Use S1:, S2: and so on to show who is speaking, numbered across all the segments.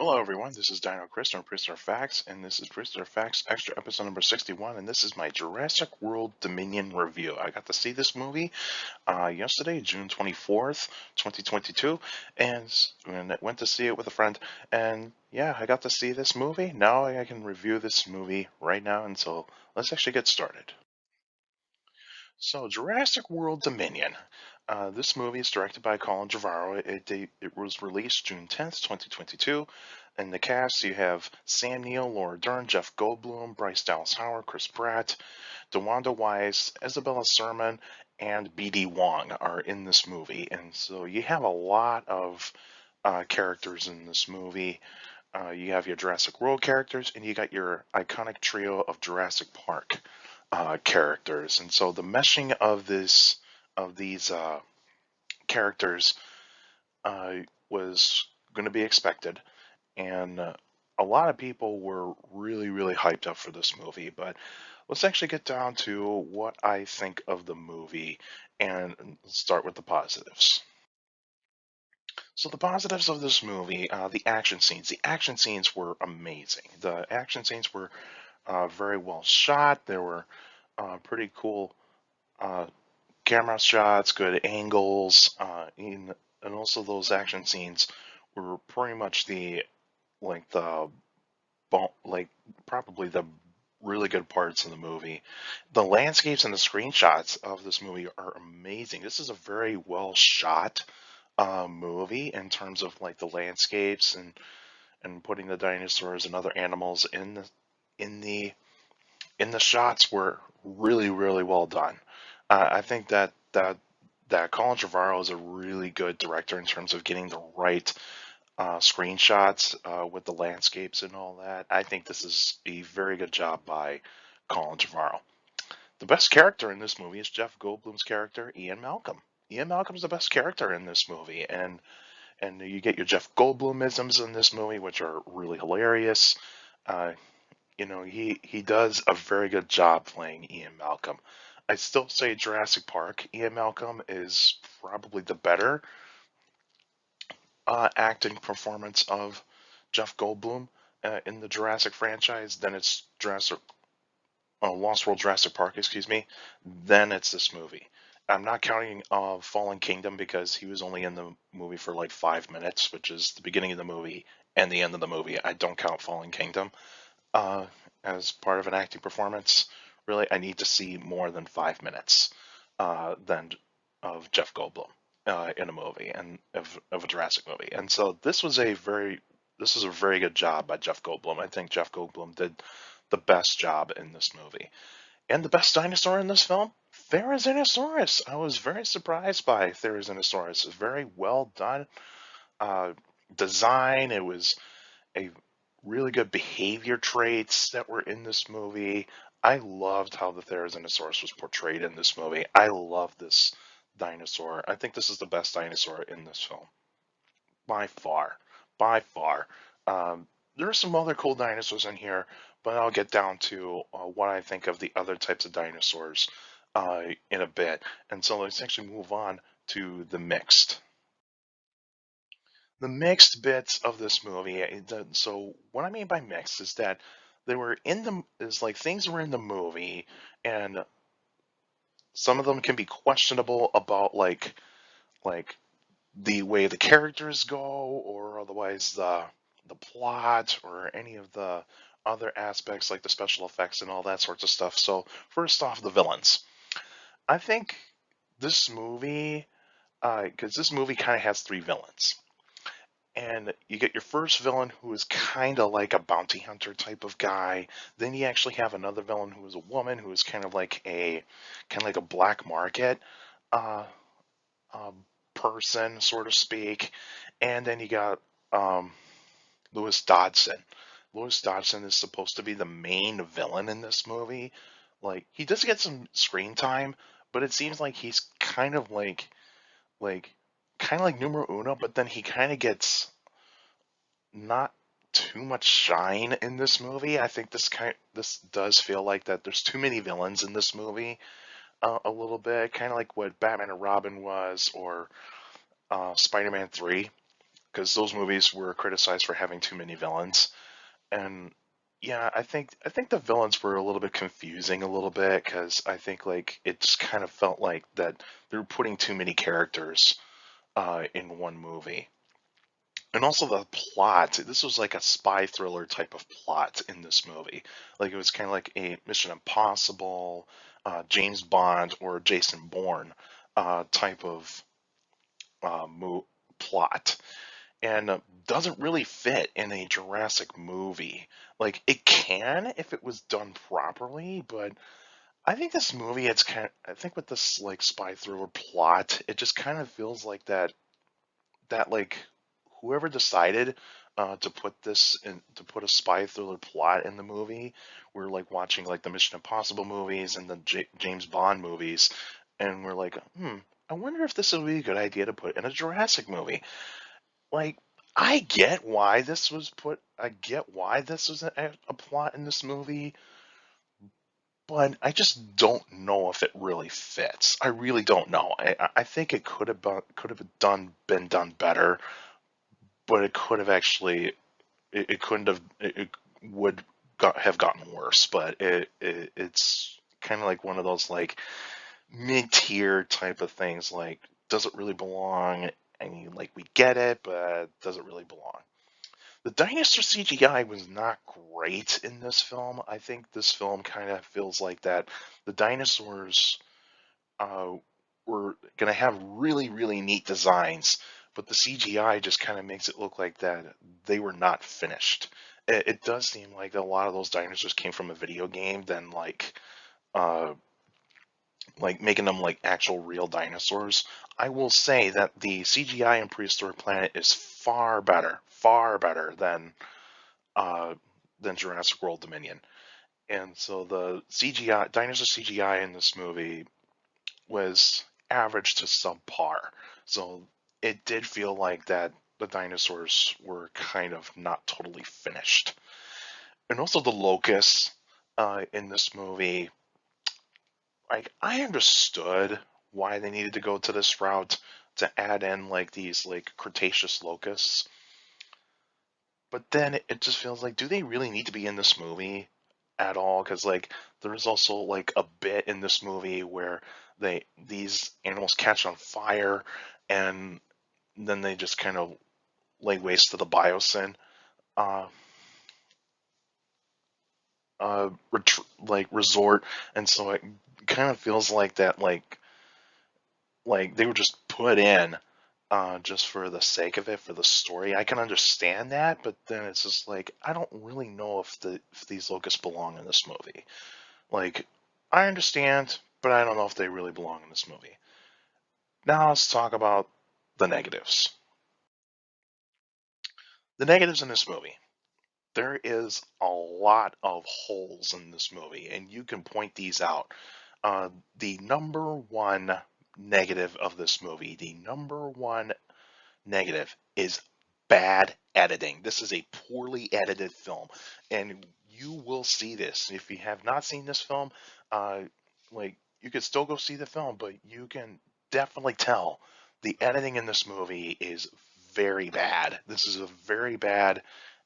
S1: Hello, everyone. This is Dino Chris from Prehistoric Facts, and this is Prehistoric Facts Extra Episode number 61, and this is my Jurassic World Dominion review. I got to see this movie yesterday, June 24th, 2022, and I went to see it with a friend, and yeah, I got to see this movie. Now I can review this movie right now, and so let's actually get started. So, Jurassic World Dominion. This movie is directed by Colin Trevorrow. It was released June 10th, 2022. In the cast, you have Sam Neill, Laura Dern, Jeff Goldblum, Bryce Dallas Howard, Chris Pratt, DeWanda Wise, Isabella Sermon, and B.D. Wong are in this movie. And so you have a lot of characters in this movie. You have your Jurassic World characters, and you got your iconic trio of Jurassic Park characters. And so the meshing of these characters was going to be expected, and a lot of people were really hyped up for this movie. But let's actually get down to what I think of the movie, and start with the positives. So the positives of this movie, the action scenes. The action scenes were amazing. The action scenes were very well shot. There were pretty cool uh, camera shots, good angles, and also those action scenes were pretty much the like probably the really good parts of the movie. The landscapes and the screenshots of this movie are amazing. This is a very well shot movie in terms of like the landscapes and putting the dinosaurs and other animals in the in the shots were really well done. I think that Colin Trevorrow is a really good director in terms of getting the right screenshots with the landscapes and all that. I think this is a very good job by Colin Trevorrow. The best character in this movie is Jeff Goldblum's character, Ian Malcolm. Ian Malcolm's the best character in this movie, and you get your Jeff Goldblumisms in this movie, which are really hilarious. Uh, he does a very good job playing Ian Malcolm. I still say Jurassic Park. Ian Malcolm is probably the better acting performance of Jeff Goldblum in the Jurassic franchise. Then it's Lost World Jurassic Park, excuse me. Then it's this movie. I'm not counting Fallen Kingdom because he was only in the movie for like 5 minutes, which is the beginning of the movie and the end of the movie. I don't count Fallen Kingdom uh, as part of an acting performance. Really, I need to see more than 5 minutes than of Jeff Goldblum in a movie and of a Jurassic movie. And so this was a very good job by Jeff Goldblum. I think Jeff Goldblum did the best job in this movie. And the best dinosaur in this film, Therizinosaurus. I was very surprised by Therizinosaurus. It's very well done uh, design. It was a really good behavior traits that were in this movie. I loved how the Therizinosaurus was portrayed in this movie. I love this dinosaur. I think this is the best dinosaur in this film by far, by far. There are some other cool dinosaurs in here, but I'll get down to what I think of the other types of dinosaurs in a bit. And so let's actually move on to the mixed. The mixed bits of this movie. So what I mean by mixed is that they were in the is like things were in the movie, and some of them can be questionable about like the way the characters go, or otherwise the plot, or any of the other aspects like the special effects and all that sorts of stuff. So first off, the villains. I think this movie, because this movie kind of has three villains. And you get your first villain who is kind of like a bounty hunter type of guy. Then you actually have another villain who is a woman who is kind of like a black market uh, uh, person, so to speak. And then you got um, Lewis Dodson. Lewis Dodson is supposed to be the main villain in this movie. Like he does get some screen time, but it seems like he's like kind of like numero uno. But then he kind of gets not too much shine in this movie. I think this does feel like that there's too many villains in this movie a little bit, kind of like what Batman and Robin was, or Spider-Man 3. because those movies were criticized for having too many villains. And yeah, I think the villains were a little bit confusing a little bit because I think like it just kind of felt like that they were putting too many characters in one movie. And also the plot. This was like a spy thriller type of plot in this movie. Like it was kind of like a Mission Impossible, James Bond, or Jason Bourne type of plot, and doesn't really fit in a Jurassic movie. Like it can if it was done properly, but I think this movie, it's kind of, I think with this like spy thriller plot, it just kind of feels like that like whoever decided to put this in, to put a spy thriller plot in the movie, we're like watching like the Mission Impossible movies and the James Bond movies, and we're like, I wonder if this would be a good idea to put in a Jurassic movie. Like, I get why this was put. I get why this was a plot in this movie, but I just don't know if it really fits. I really don't know. I think it could have been done better, but it could have actually it couldn't have it would have gotten worse. But it's kind of like one of those like mid tier type of things. Like, does it really belong? I mean, like we get it, but does it really belong? The dinosaur CGI was not great in this film. I think this film kind of feels like that the dinosaurs uh, were going to have really, really neat designs, but the CGI just kind of makes it look like that they were not finished. It does seem like a lot of those dinosaurs came from a video game than uh, like making them like actual real dinosaurs. I will say that the CGI in Prehistoric Planet is far better uh, than Jurassic World Dominion. And so the CGI, dinosaur CGI in this movie was average to subpar. So it did feel like that the dinosaurs were kind of not totally finished. And also the locusts in this movie, like I understood why they needed to go to this route to add in like these like Cretaceous locusts. But then it just feels like, do they really need to be in this movie at all? Because like there's also like a bit in this movie where these animals catch on fire, and then they just kind of lay waste to the biosyn uh, like resort, and so it kind of feels like that like they were just put in just for the sake of it, for the story. I can understand that, but then it's just like I don't really know if these locusts belong in this movie. Like I understand, but I don't know if they really belong in this movie. Now let's talk about the negatives. The negatives in this movie. There is a lot of holes in this movie, and you can point these out. The number one negative of this movie, the number one negative is bad editing. This is a poorly edited film, and you will see this if you have not seen this film. Uh, like you could still go see the film, but you can definitely tell the editing in this movie is very bad. This is a very bad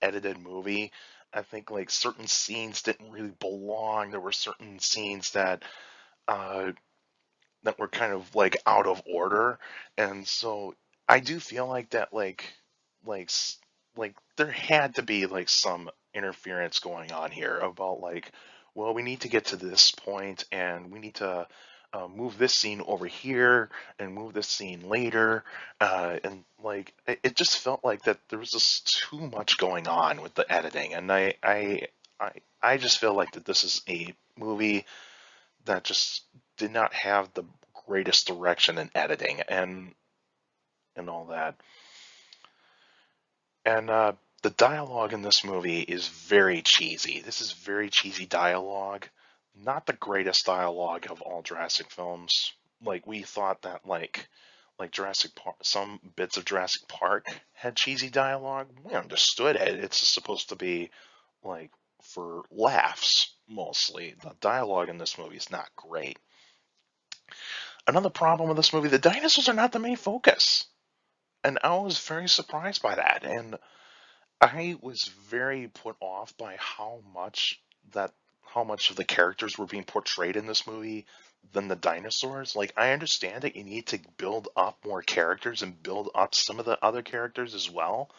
S1: edited movie. I think like certain scenes didn't really belong. There were certain scenes uh, that were kind of like out of order, and so I do feel like that like like there had to be like some interference going on here about like, well, we need to get to this point and we need to move this scene over here and move this scene later, and like it just felt like that there was just too much going on with the editing, and I I just feel like that this is a movie that just did not have the greatest direction in editing and all that. And the dialogue in this movie is very cheesy. This is very cheesy dialogue. Not the greatest dialogue of all Jurassic films. Like we thought that like Jurassic Park, some bits of Jurassic Park had cheesy dialogue. We understood it. It's just supposed to be like for laughs mostly. The dialogue in this movie is not great. Another problem with this movie, the dinosaurs are not the main focus. And I was very surprised by that. And I was very put off by that how much of the characters were being portrayed in this movie than the dinosaurs. Like, I understand that you need to build up more characters and build up some of the other characters as well,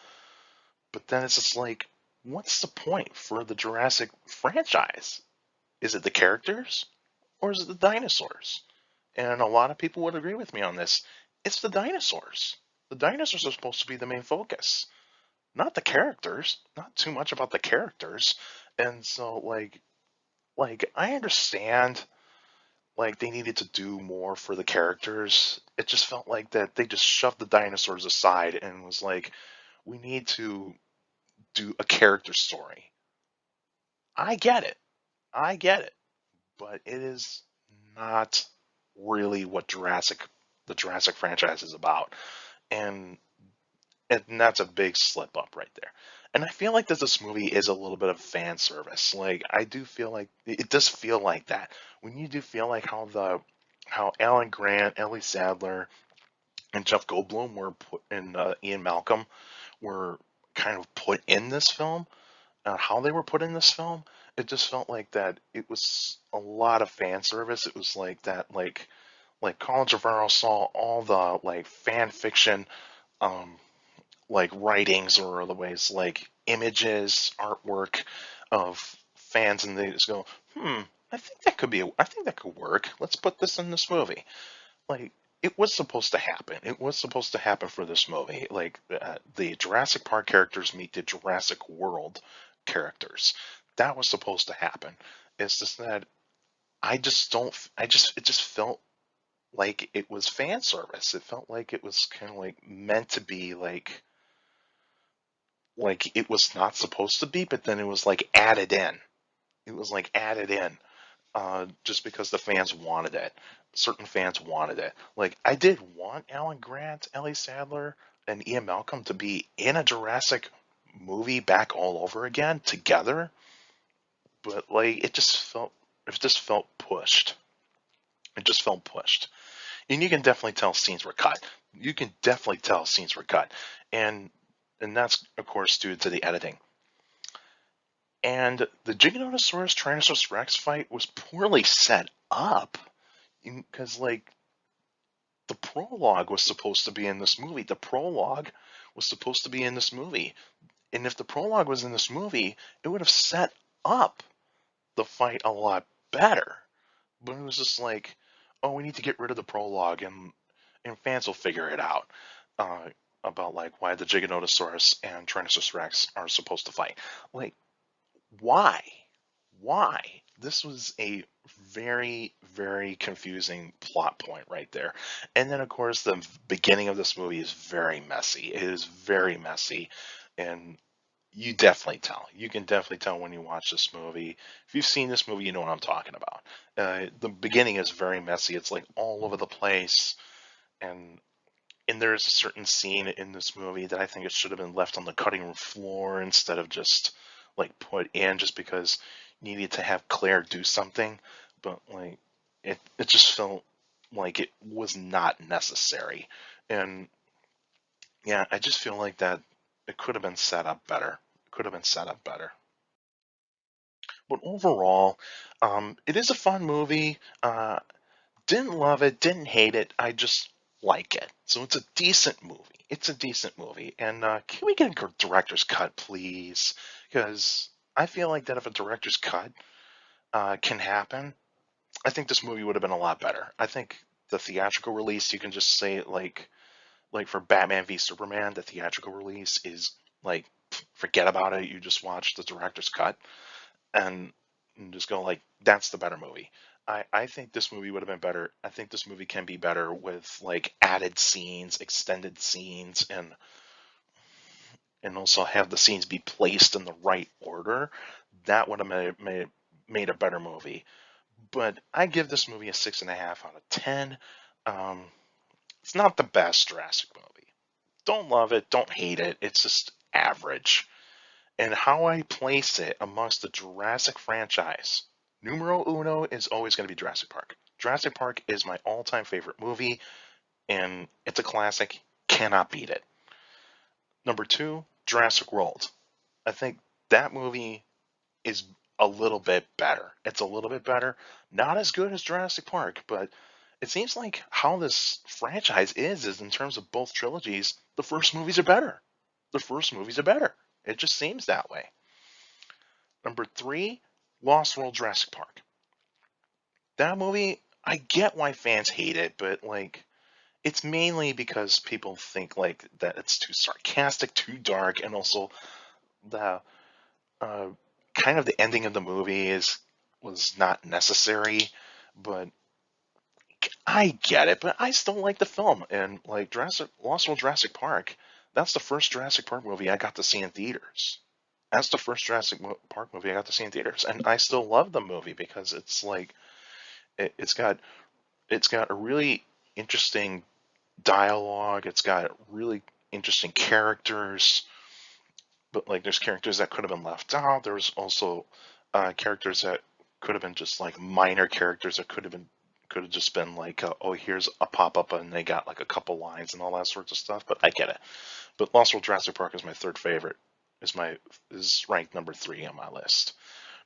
S1: but then it's just like, what's the point for the Jurassic franchise? Is it the characters or is it the dinosaurs? And a lot of people would agree with me on this. It's the dinosaurs. The dinosaurs are supposed to be the main focus, not the characters, not too much about the characters. And so like I understand like they needed to do more for the characters. It just felt like that they just shoved the dinosaurs aside and was like, we need to do a character story. I get it. I get it. But it is not really what the Jurassic franchise is about. And and that's a big slip up right there. And I feel like that this movie is a little bit of fan service. Like I do feel like it does feel like that. When you do feel like how Alan Grant, Ellie Sadler, and Jeff Goldblum were put in Ian Malcolm were kind of put in this film, how they were put in this film, it just felt like that it was a lot of fan service. It was like that like Colin Trevorrow saw all the like fan fiction um like writings or other ways like images, artwork of fans, and they just go, I think that could work. Let's put this in this movie. Like it was supposed to happen. It was supposed to happen for this movie. Like the Jurassic Park characters meet the Jurassic World characters. That was supposed to happen. It's just that I just don't. I just it just felt like it was fan service. It felt like it was kind of like meant to be like it was not supposed to be, but then it was like added in. It was like added in just because the fans wanted it. Certain fans wanted it. Like I did want Alan Grant, Ellie Sadler, and Ian Malcolm to be in a Jurassic movie back all over again together, but like it just felt pushed. It just felt pushed, and you can definitely tell scenes were cut. You can definitely tell scenes were cut, and and that's of course due to the editing. And the Giganotosaurus Tyrannosaurus Rex fight was poorly set up because like the prologue was supposed to be in this movie. The prologue was supposed to be in this movie. And if the prologue was in this movie, it would have set up the fight a lot better. But it was just like, oh, we need to get rid of the prologue, and fans will figure it out uh, about like why the Giganotosaurus and Tyrannosaurus Rex are supposed to fight. Like, why? Why? This was a very, very confusing plot point right there. And then, of course, the beginning of this movie is very messy. It is very messy. And you definitely tell. You can definitely tell when you watch this movie. If you've seen this movie, you know what I'm talking about. The beginning is very messy. It's like all over the place. And and there's a certain scene in this movie that I think it should have been left on the cutting room floor instead of just like put in just because you needed to have Claire do something. But like it just felt like it was not necessary. And yeah, I just feel like that it could have been set up better. It could have been set up better. But overall, it is a fun movie. Didn't love it, didn't hate it. I just like it. So it's a decent movie. It's a decent movie. And can we get a director's cut, please? Because I feel like that if a director's cut can happen, I think this movie would have been a lot better. I think the theatrical release, you can just say like for Batman v Superman, the theatrical release is like forget about it. You just watch the director's cut and, and just go like that's the better movie. I think this movie would have been better. I think this movie can be better with like added scenes, extended scenes, and also have the scenes be placed in the right order. That would have made a better movie. But I give this movie a 6.5 out of 10. Um, it's not the best Jurassic movie. Don't love it, don't hate it. It's just average. And how I place it amongst the Jurassic franchise, numero uno is always going to be Jurassic Park. Jurassic Park is my all time favorite movie, and it's a classic. Cannot beat it. Number two, Jurassic World. I think that movie is a little bit better. It's a little bit better. Not as good as Jurassic Park, but it seems like how this franchise is in terms of both trilogies, the first movies are better. The first movies are better. It just seems that way. Number three, Lost World Jurassic Park. That movie, I get why fans hate it, but like it's mainly because people think like that it's too sarcastic, too dark, and also the uh, kind of the ending of the movie is was not necessary. But I get it, but I still like the film. And like Jurassic Lost World Jurassic Park, that's the first Jurassic Park movie I got to see in theaters. That's the first Park movie I got to see in theaters, and I still love the movie because it's like it's got a really interesting dialogue. It's got really interesting characters, but like there's characters that could have been left out. There's also characters that could have been just like minor characters that could have just been like, oh, here's a pop up and they got like a couple lines and all that sorts of stuff. But I get it. But Lost World Jurassic Park is my third favorite. Is ranked number three on my list.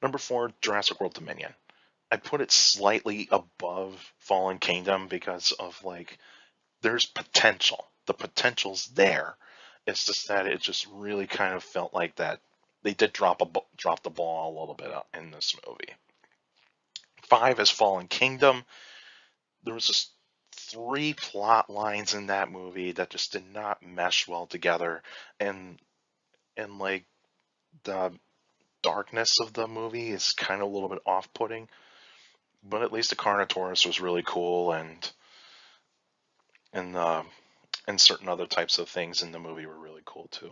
S1: Number four, Jurassic World Dominion. I put it slightly above Fallen Kingdom because of like there's potential. The potential's there. It's just that it just really kind of felt like that they did drop the ball a little bit in this movie. Five is Fallen Kingdom. There was just three plot lines in that movie that just did not mesh well together, and like the darkness of the movie is kind of a little bit off-putting. But at least the Carnotaurus was really cool, and uh, and certain other types of things in the movie were really cool too.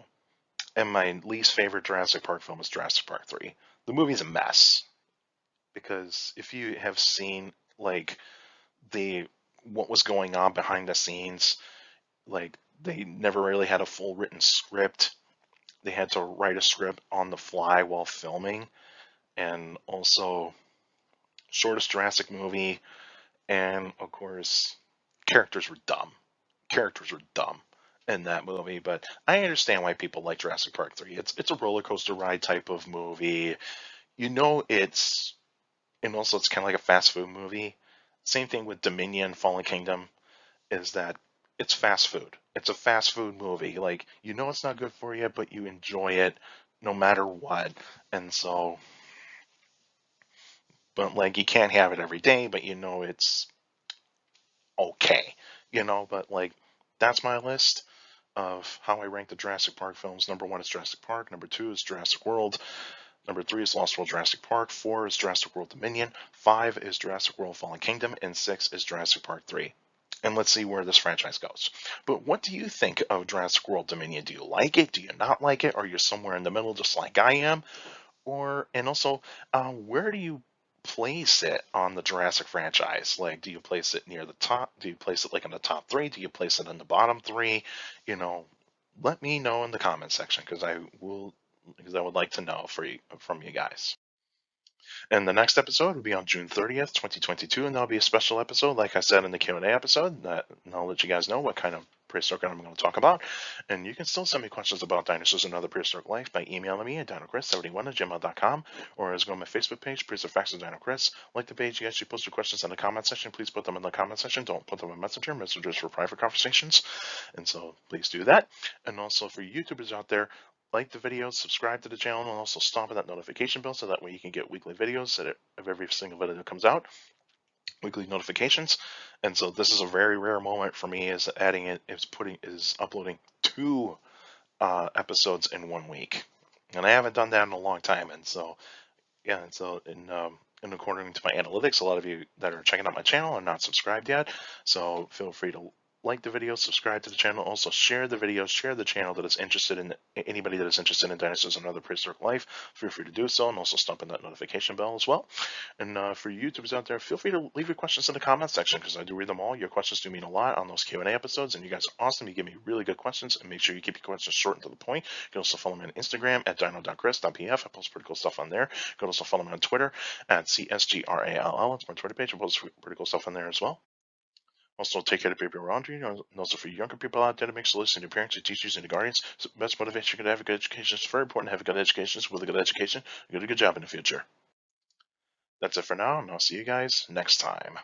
S1: And my least favorite Jurassic Park film is Jurassic Park 3. The movie's a mess because if you have seen like the what was going on behind the scenes, like they never really had a full written script. They had to write a script on the fly while filming, and also shortest Jurassic movie, and of course characters were dumb. Characters were dumb in that movie, but I understand why people like Jurassic Park 3. It's a roller coaster ride type of movie. You know it's and also it's kind of like a fast food movie. Same thing with Dominion Fallen Kingdom is that it's fast food. It's a fast food movie. Like you know it's not good for you, but you enjoy it no matter what. And so but like you can't have it every day, but you know it's okay. But like that's my list of how I rank the Jurassic Park films. Number one is Jurassic Park. Number two is Jurassic World. Number three is Lost World Jurassic Park. Four is Jurassic World Dominion. Five is Jurassic World Fallen Kingdom. And six is Jurassic Park 3. And let's see where this franchise goes. But what do you think of Jurassic World Dominion? Do you like it? Do you not like it? Or you're somewhere in the middle just like I am? And also, where do you place it on the Jurassic franchise? Like, do you place it near the top? Do you place it like in the top three? Do you place it in the bottom three? You know, let me know in the comment section because I would like to know from you guys. And the next episode will be on June 30th, 2022, and that'll be a special episode, like I said in the Q&A episode, and I'll let you guys know what kind of prehistoric I'm going to talk about. And you can still send me questions about dinosaurs and other prehistoric life by emailing me at dinochrist71@gmail.com, or as go on my Facebook page, Prehistoric Facts of Dino Chris. Like the page, you actually post your questions in the comment section. Please put them in the comment section. Don't put them in Messenger. Messengers for private conversations. And so please do that. And also for YouTubers out there, like the video, subscribe to the channel, and also stomp on that notification bell so that way you can get weekly videos of every single video that comes out, weekly notifications. And so this is a very rare moment for me is uploading two episodes in 1 week, and I haven't done that in a long time. And so yeah, and so in according to my analytics, a lot of you that are checking out my channel are not subscribed yet. So feel free to like the video, subscribe to the channel, also share the video, share the channel that is interested in anybody that is interested in dinosaurs and other prehistoric life. Feel free to do so, and also stomp in that notification bell as well. And for YouTubers out there, feel free to leave your questions in the comment section because I do read them all. Your questions do mean a lot on those Q&A episodes, and you guys are awesome. You give me really good questions, and make sure you keep your questions short and to the point. You can also follow me on Instagram at dino.chris.pf. I post pretty cool stuff on there. You can also follow me on Twitter at CSGRALL. It's my Twitter page. I post pretty cool stuff on there as well. Also, take care of people around you. And also, for younger people out there to make sure listening to parents, and teachers, and the guardians, it's the best motivation you can have a good education. It's very important to have a good education. So with a good education, you get a good job in the future. That's it for now, and I'll see you guys next time.